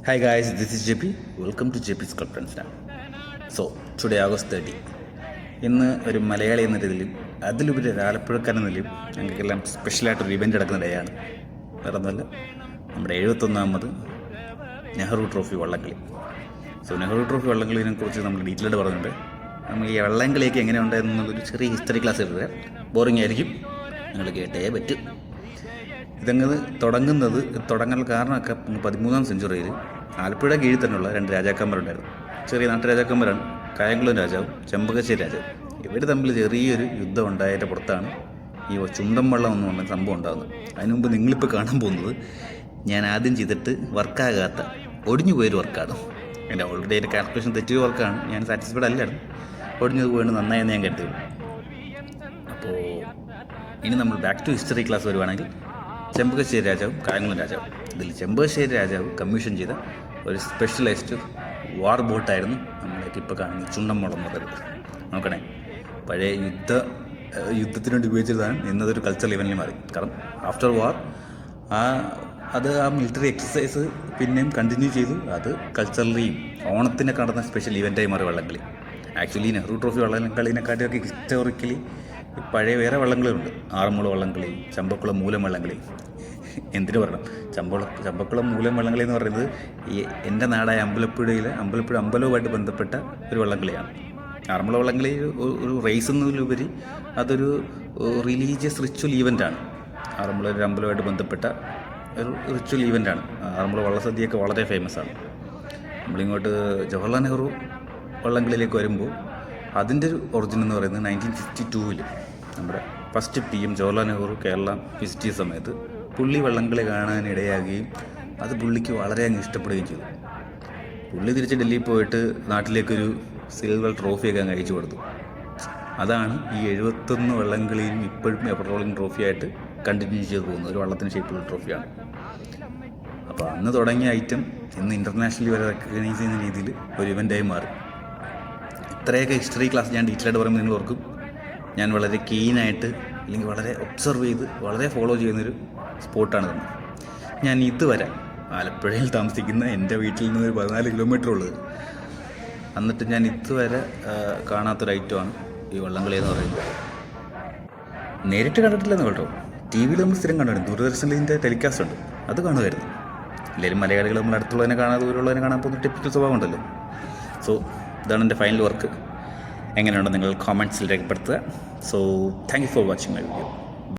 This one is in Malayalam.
Hi guys, this is JP. Welcome to JP's Conference Now. So, today August 30. ഇന്ന് ഒരു മലയാളി എന്ന രീതിയിലും അതിലുപരി ഒരു ആലപ്പുഴക്കാരൻ എന്ന നിലയും ഞങ്ങൾക്കെല്ലാം സ്പെഷ്യലായിട്ടൊരു ഇവൻ്റ് നടക്കുന്ന ഡേയാണ്. വേറെ ഒന്നുമല്ല, നമ്മുടെ 71ാമത് നെഹ്റു ട്രോഫി വള്ളംകളി. നെഹ്റു ട്രോഫി വള്ളംകളിനെ കുറിച്ച് നമ്മൾ ഡീറ്റെയിൽഡ് പറഞ്ഞിട്ടുണ്ട്. നമ്മൾ ഈ വള്ളംകളിയൊക്കെ എങ്ങനെ ഉണ്ടായെന്നുള്ളൊരു ചെറിയ ഹിസ്റ്ററി ക്ലാസ് എടുക്കുക. ബോറിംഗ് ആയിരിക്കും, നിങ്ങൾ കേട്ടേ പറ്റും. തുടങ്ങൽ കാരണമൊക്കെ 13ാം സെഞ്ചുറിയിൽ ആലപ്പുഴ കീഴിൽ തന്നെയുള്ള 2 രാജാക്കന്മാരുണ്ടായിരുന്നു. ചെറിയ നാട്ടുരാജാക്കന്മാരാണ് കായംകുളം രാജാവും ചെമ്പകശ്ശേരി രാജാവും. ഇവർ തമ്മിൽ ചെറിയൊരു യുദ്ധം ഉണ്ടായതിൻ്റെ പുറത്താണ് ഈ ചുണ്ടൻ വള്ളം എന്ന് പറഞ്ഞ സംഭവം ഉണ്ടാകുന്നത്. അതിനു മുമ്പ് നിങ്ങളിപ്പോൾ കാണാൻ പോകുന്നത് ഞാൻ ആദ്യം ചെയ്തിട്ട് വർക്കാകാത്ത ഒടിഞ്ഞു പോയൊരു വർക്കാണ്. എൻ്റെ ഓൾറെഡി ഒരു കാൽക്കുലേഷൻ തെറ്റിയ വർക്കാണ്. ഞാൻ സാറ്റിസ്ഫൈഡ് അല്ലായിരുന്നു. ഒടിഞ്ഞത് പോയിട്ട് നന്നായെന്ന് ഞാൻ കരുതി. അപ്പോൾ ഇനി നമ്മൾ ബാക്ക് ടു ഹിസ്റ്ററി ക്ലാസ് വരുവാണെങ്കിൽ, ചെമ്പകശ്ശേരി രാജാവും കായംകുളം രാജാവും. ഇതിൽ ചെമ്പകശ്ശേരി രാജാവ് കമ്മീഷൻ ചെയ്ത ഒരു സ്പെഷ്യലൈസ്ഡ് വാർ ബോട്ടായിരുന്നു നമ്മളേക്ക് ഇപ്പോൾ കാണുന്ന ചുണ്ടൻ വള്ളം എന്ന് പറയുന്നത്. നോക്കണേ, പഴയ യുദ്ധത്തിന് വേണ്ടി ഉപയോഗിച്ചതാണ്. ഇന്നതൊരു കൾച്ചറൽ ഇവൻ്റിൽ മാറി. കാരണം ആഫ്റ്റർ വാർ അത് മിലിറ്ററി എക്സസൈസ് പിന്നെയും കണ്ടിന്യൂ ചെയ്തു. അത് കൾച്ചറലിയും ഓണത്തിനൊക്കെ നടന്ന സ്പെഷ്യൽ ഇവൻ്റായി മാറി വള്ളംകളി. ആക്ച്വലി നെഹ്റു ട്രോഫി വള്ളംകളിനെക്കാട്ടിയൊക്കെ ഹിസ്റ്റോറിക്കലി പഴയ വേറെ വള്ളംകളികളുണ്ട്. ആറന്മുള വള്ളംകളി, ചമ്പക്കുളം മൂലം വള്ളംകളി. എന്തിനു പറയണം, ചമ്പക്കുളം മൂലം വള്ളംകളി എന്ന് പറയുന്നത് ഈ എൻ്റെ നാടായ അമ്പലപ്പുഴ അമ്പലവുമായിട്ട് ബന്ധപ്പെട്ട ഒരു വള്ളംകളിയാണ്. ആറന്മുള വള്ളംകളി ഒരു റേസ് എന്നതിലുപരി അതൊരു റിലീജിയസ് റിച്വൽ ഈവൻ്റാണ്. ആറന്മുള ഒരു അമ്പലവുമായിട്ട് ബന്ധപ്പെട്ട ഒരു റിച്വൽ ഈവൻ്റാണ്. ആറന്മുള വള്ളസദ്യയൊക്കെ വളരെ ഫേമസ് ആണ്. നമ്മളിങ്ങോട്ട് ജവഹർലാൽ നെഹ്റു വള്ളംകളിയിലേക്ക് വരുമ്പോൾ അതിൻ്റെ ഒരു ഒറിജിൻ എന്ന് പറയുന്നത് 1952 നമ്മുടെ first PM Jawaharlal Nehru Kerala visit ചെയ്ത സമയത്ത് പുള്ളി വള്ളംകളി കാണാനിടയാകുകയും അത് പുള്ളിക്ക് വളരെ അങ്ങ് ഇഷ്ടപ്പെടുകയും ചെയ്തു. പുള്ളി തിരിച്ച് ഡൽഹിയിൽ പോയിട്ട് നാട്ടിലേക്കൊരു സിൽവർ ട്രോഫിയൊക്കെ അങ്ങ് അയച്ചു കൊടുത്തു. അതാണ് ഈ 71 വള്ളംകളിയും ഇപ്പോഴും എവർ റോളിംഗ് ട്രോഫിയായിട്ട് കണ്ടിന്യൂ ചെയ്ത് പോകുന്നത്. ഒരു വള്ളത്തിന് ഷേപ്പുള്ള ട്രോഫിയാണ്. അപ്പോൾ അന്ന് തുടങ്ങിയ ഐറ്റം ഇന്ന് ഇൻ്റർനാഷണലി വരെ റെക്കഗ്നൈസ് ചെയ്യുന്ന രീതിയിൽ ഒരു ഇവൻ്റായി മാറി. ഇത്രയൊക്കെ ഹിസ്റ്ററി ക്ലാസ് ഞാൻ ഡീറ്റെയിലായിട്ട് പറയുമ്പോൾ നിങ്ങൾ ഓർക്കും ഞാൻ വളരെ കീനായിട്ട് അല്ലെങ്കിൽ വളരെ ഒബ്സർവ് ചെയ്ത് വളരെ ഫോളോ ചെയ്യുന്നൊരു സ്പോട്ടാണ് തന്നെ. ഞാൻ ഇതുവരെ ആലപ്പുഴയിൽ താമസിക്കുന്ന എൻ്റെ വീട്ടിൽ നിന്ന് ഒരു 14 കിലോമീറ്റർ ഉള്ളത്. എന്നിട്ട് ഞാൻ ഇതുവരെ കാണാത്തൊരു ഐറ്റമാണ് ഈ വള്ളംകളി എന്ന് പറയുന്നത്. നേരിട്ട് കണ്ടിട്ടില്ലെന്ന് കേട്ടോ, TV നമ്മൾ സ്ഥിരം കണ്ടിട്ടുണ്ട്. ദൂരദർശനിൽ ഇതിൻ്റെ ടെലികാസ്റ്റ് ഉണ്ട്, അത് കാണുമായിരുന്നു. എല്ലാവരും മലയാളികൾ നമ്മൾ അടുത്തുള്ളതിനെ കാണാതെ ദൂരമുള്ളതിനെ കാണാൻ പോകുന്ന ടിപ്പിക്കൽ സ്വഭാവം ഉണ്ടല്ലോ. ഇതാണ് എൻ്റെ ഫൈനൽ വർക്ക്. എങ്ങനെയുണ്ടോ നിങ്ങൾ കോമെൻറ്റ്സിൽ രേഖപ്പെടുത്തുക. Thank you for watching my video.